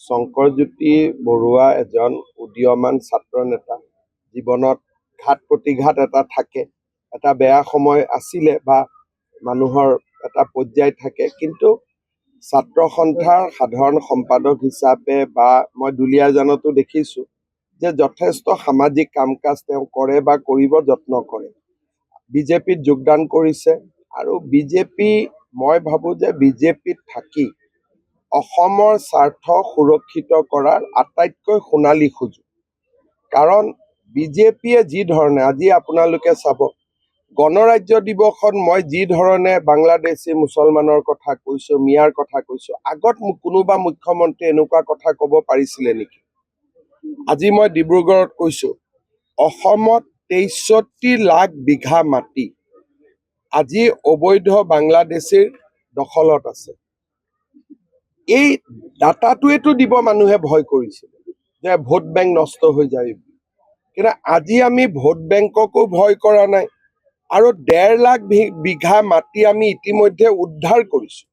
শংকৰজ্যোতি বৰুৱা এজন উদীয়মান ছাত্ৰ নেতা। জীৱনত ঘাত প্ৰতিঘাত এটা থাকে, এটা বেয়া সময় আছিলে বা মানুহৰ এটা পৰ্যায় থাকে, কিন্তু ছাত্ৰ সন্থাৰ সাধাৰণ সম্পাদক হিচাপে বা মই দুলীয়াজানতো দেখিছোঁ যে যথেষ্ট সামাজিক কাম কাজ তেওঁ কৰে বা কৰিব যত্ন কৰে। বিজেপিত যোগদান কৰিছে আৰু মই ভাবোঁ যে বিজেপিত থাকি অসমৰ স্বাৰ্থ সুৰক্ষিত কৰাৰ আটাইতকৈ সোণালী সুযোগ। কাৰণ বিজেপিয়ে যি ধৰণে আজি আপোনালোকে চাব, গণৰাজ্য দিৱসত মই যি ধৰণে বাংলাদেশী মুছলমানৰ কথা কৈছোঁ, মিয়াৰ কথা কৈছোঁ, আগত কোনোবা মুখ্যমন্ত্ৰী এনেকুৱা কথা ক'ব পাৰিছিলে নেকি? আজি মই ডিব্ৰুগড়ত কৈছোঁ, অসমত ৬৩ লাখ বিঘা মাটি আজি অবৈধ বাংলাদেশীৰ দখলত আছে। এই ডাটাটোৱেতো দিব মানুহে ভয় কৰিছিল যে ভোট বেংক নষ্ট হৈ যায়। কিন্তু আজি আমি ভোট বেংককো ভয় কৰা নাই আৰু ১.৫ লাখ বিঘা মাটি আমি ইতিমধ্যে উদ্ধাৰ কৰিছোঁ।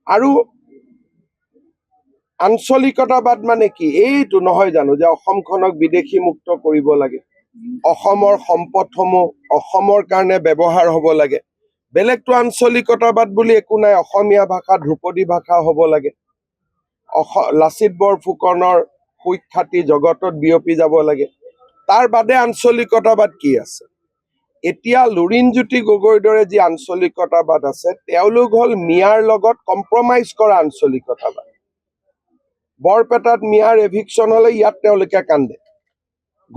আৰু আঞ্চলিকতাবাদ মানে কি? এইটো নহয় জানো যে অসমখনক বিদেশী মুক্ত কৰিব লাগে, অসমৰ সম্পদসমূহ অসমৰ কাৰণে ব্যৱহাৰ হ'ব লাগে, বেলেগটো আঞ্চলিকতাবাদ বুলি একো নাই, অসমীয়া ভাষা ধ্ৰুপদী ভাষা হ'ব লাগে, লাচিত বৰফুকনৰ সুখ্যাতি জগতত বিয়পি যাব লাগে, তাৰ বাদে আঞ্চলিকতাবাদ কি আছে? এতিয়া লুৰিণজ্যোতি গগৈৰ দৰে যি আঞ্চলিকতাবাদ আছে, তেওঁলোক হ'ল মিয়াৰ লগত কম্প্ৰমাইজ কৰা আঞ্চলিকতাবাদ। বৰপেটাত মিয়াৰ এভিকশ্যন হ'লে ইয়াত তেওঁলোকে কান্দে।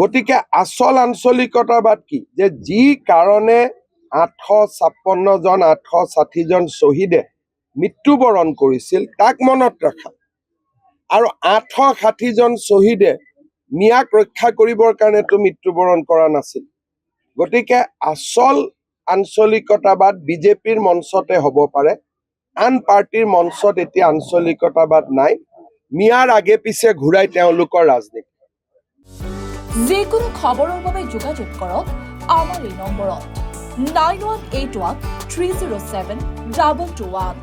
গতিকে আচল আঞ্চলিকতাবাদ কি? যে যি কাৰণে ৮৫৬ জন ৮৬০ জন শ্বহীদে মৃত্যুবৰণ কৰিছিল তাক মনত ৰখা, আৰু ৮৬০ জন শ্বহীদে মিয়াক ৰক্ষা কৰিবৰ কাৰণেতো মৃত্যুবৰণ কৰা নাছিল। গতিকে আচল আঞ্চলিকতাবাদ বিজেপিৰ মঞ্চতে হ'ব পাৰে, আন পাৰ্টিৰ মঞ্চত এতিয়া আঞ্চলিকতাবাদ নাই। মিয়াৰ আগে পিছে ঘূৰাই তেওঁলোকৰ ৰাজনীতি। যিকোনো খবৰৰ বাবে যোগাযোগ কৰক আমাৰ এই নম্বৰত 9181 307 221।